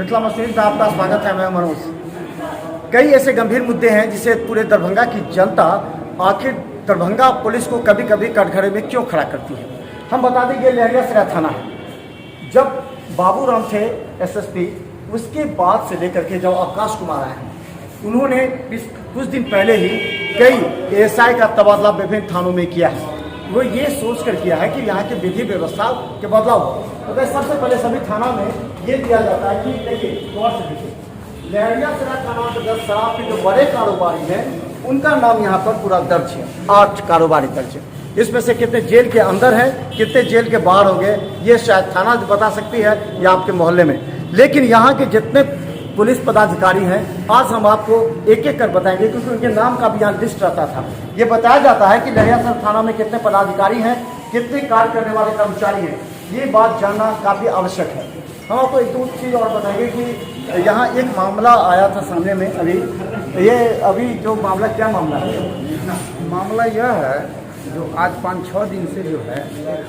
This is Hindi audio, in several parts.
मिथिला मशीन में आपका स्वागत है। मैं मनोज। कई ऐसे गंभीर मुद्दे हैं जिसे पूरे दरभंगा की जनता आखिर दरभंगा पुलिस को कभी कभी कटघरे में क्यों खड़ा करती है। हम बता दें ये लहरियासराय थाना है। जब बाबूराम थे एसएसपी, उसके बाद से लेकर के जब आकाश कुमार आए हैं, उन्होंने कुछ दिन पहले ही कई एएसआई का तबादला विभिन्न थानों में किया है। वो ये सोच कर किया है कि यहाँ के विधि व्यवस्था के बदलाव हो। तो सबसे पहले सभी थाना में ये दिया जाता है कि देखिए गौर से देखिए, लहरियासराय थाना अंतर्गत शराब के जो बड़े कारोबारी हैं उनका नाम यहाँ पर पूरा दर्ज है। 8 कारोबारी दर्ज है। इसमें से कितने जेल के अंदर हैं, कितने जेल के बाहर हो गए, ये शायद थाना बता सकती है या आपके मोहल्ले में। लेकिन यहाँ के जितने पुलिस पदाधिकारी हैं आज हम आपको एक एक कर बताएंगे, क्योंकि उनके नाम का भी यहाँ लिस्ट रहता था। ये बताया जाता है कि लहरियासराय थाना में कितने पदाधिकारी हैं, कितने कार्य करने वाले कर्मचारी हैं, ये बात जानना काफ़ी आवश्यक है। हम आपको एक दो चीज़ और बताएंगे कि यहाँ एक मामला आया था सामने में अभी जो मामला, क्या मामला है? मामला यह है जो आज 5-6 दिन से जो है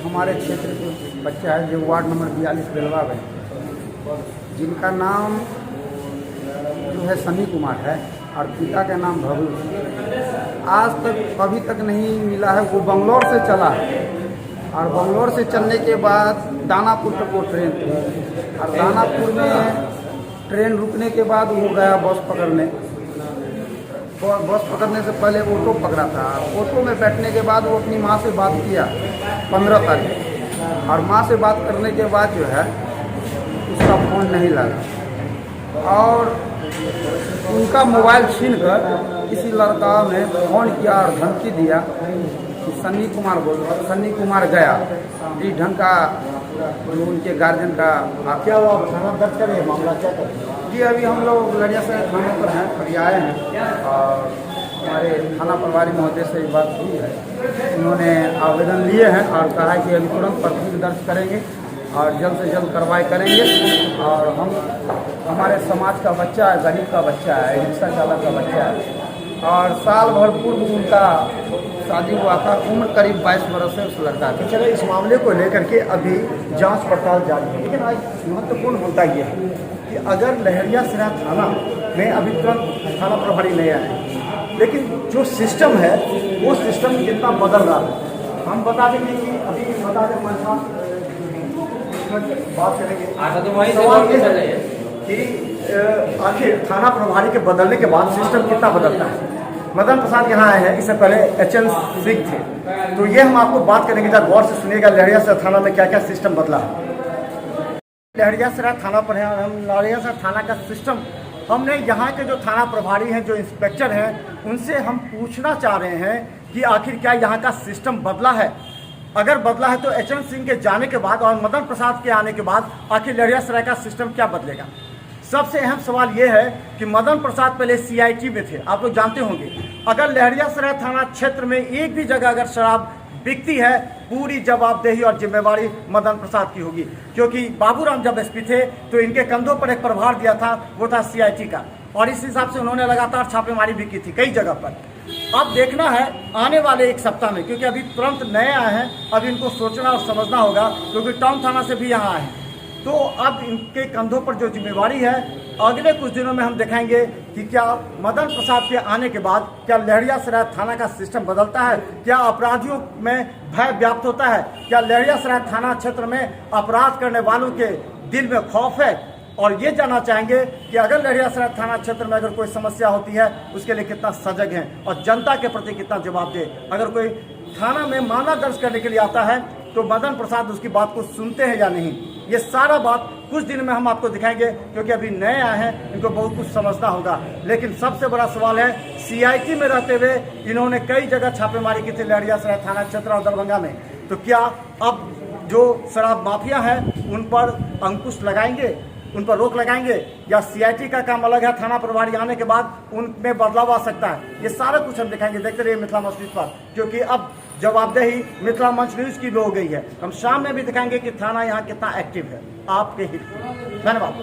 हमारे क्षेत्र के बच्चा है जो वार्ड नंबर 42 बेलवा में, जिनका नाम जो है सनी कुमार है और पिता का नाम भगू, आज तक अभी तक नहीं मिला है। वो बंगलौर से चला है और बंगलौर से चलने के बाद दानापुर तक वो ट्रेन थी और दानापुर में ट्रेन रुकने के बाद वो गया बस पकड़ने। बस पकड़ने से पहले ऑटो पकड़ा था। ऑटो में बैठने के बाद वो अपनी माँ से बात किया 15 तारीख, और माँ से बात करने के बाद जो है उसका फ़ोन नहीं लगा और उनका मोबाइल छीन कर किसी लड़का ने फ़ोन किया और धमकी दिया कि सन्नी कुमार गया। जी ढंग का जो उनके गार्जियन का क्या हुआ, थाना दर्ज करें, मामला क्या करें? जी अभी हम लोग लहरियासराय थाने पर हैं, अभी आए हैं और हमारे थाना प्रभारी महोदय से बात की है। उन्होंने आवेदन लिए हैं और कहा है कि अभी तुरंत प्राथमिकी दर्ज करेंगे और जल्द से जल्द कार्रवाई करेंगे। और हम हमारे समाज का बच्चा है, गरीब का बच्चा है, रिक्शा चालक का बच्चा है और साल भर पूर्व उनका शादी हुआ था। उम्र करीब 22 वर्ष है उस लड़का की। चलो इस मामले को लेकर के अभी जांच पड़ताल जारी है। लेकिन आज महत्वपूर्ण मुद्दा ये है कि अगर लहरियासराय थाना में अभी तुरंत थाना प्रभारी नहीं आए, लेकिन जो सिस्टम है वो सिस्टम कितना बदल रहा है। हम बता देंगे कि अभी बता दें हमारे साथ बात करेंगे। सवाल ये है कि आखिर थाना प्रभारी के बदलने के बाद सिस्टम कितना बदलता है। मदन प्रसाद यहाँ आए हैं, इससे पहले HN सिंह थे, तो ये हम आपको बात करेंगे। जब गौर से सुनिएगा लहरियासराय थाना में क्या क्या सिस्टम बदला है। लहरियासराय थाना पर है और हम लहरियासराय थाना का सिस्टम, हमने यहाँ के जो थाना प्रभारी हैं, जो इंस्पेक्टर हैं, उनसे हम पूछना चाह रहे हैं कि आखिर क्या यहाँ का सिस्टम बदला है। अगर बदला है तो HN सिंह के जाने के बाद और मदन प्रसाद के आने के बाद आखिर लहरियासराय का सिस्टम क्या बदलेगा। सबसे अहम सवाल ये है कि मदन प्रसाद पहले CIT में थे, आप लोग जानते होंगे। अगर लहरियासराय थाना क्षेत्र में एक भी जगह अगर शराब बिकती है, पूरी जवाबदेही और जिम्मेवारी मदन प्रसाद की होगी, क्योंकि बाबूराम जब SP थे तो इनके कंधों पर एक प्रभार दिया था, वो था CIT का, और इस हिसाब से उन्होंने लगातार छापेमारी भी की थी कई जगह पर। अब देखना है आने वाले एक सप्ताह में, क्योंकि अभी तुरंत नए आए हैं, अभी इनको सोचना और समझना होगा, क्योंकि टाउन थाना से भी यहाँ आए हैं। तो अब इनके कंधों पर जो जिम्मेवारी है, अगले कुछ दिनों में हम दिखाएंगे कि क्या मदन प्रसाद के आने के बाद क्या लहरियासराय थाना का सिस्टम बदलता है, क्या अपराधियों में भय व्याप्त होता है, क्या लहरियासराय थाना क्षेत्र में अपराध करने वालों के दिल में खौफ है। और ये जानना चाहेंगे कि अगर लहरियासराय थाना क्षेत्र में अगर कोई समस्या होती है उसके लिए कितना सजग हैं और जनता के प्रति कितना जवाबदेह। अगर कोई थाना में मामला दर्ज करने के लिए आता है तो मदन प्रसाद उसकी बात को सुनते हैं या नहीं, ये सारा बात कुछ दिन में हम आपको दिखाएंगे, क्योंकि अभी नए आए हैं, इनको बहुत कुछ समझना होगा। लेकिन सबसे बड़ा सवाल है, CIT में रहते हुए इन्होंने कई जगह छापेमारी की थी लहरियासराय थाना क्षेत्र और दरभंगा में, तो क्या अब जो शराब माफिया है उन पर अंकुश लगाएंगे, उन पर रोक लगाएंगे, या CIT का काम अलग है, थाना प्रभारी आने के बाद उनमें बदलाव आ सकता है। ये सारा कुछ हम दिखाएंगे। देखते रहिए मिथिला मंच न्यूज़ पर, क्योंकि अब जवाबदेही मिथिला मंच न्यूज़ की भी हो गई है। हम शाम में भी दिखाएंगे कि थाना यहाँ कितना एक्टिव है। आपके हित। धन्यवाद।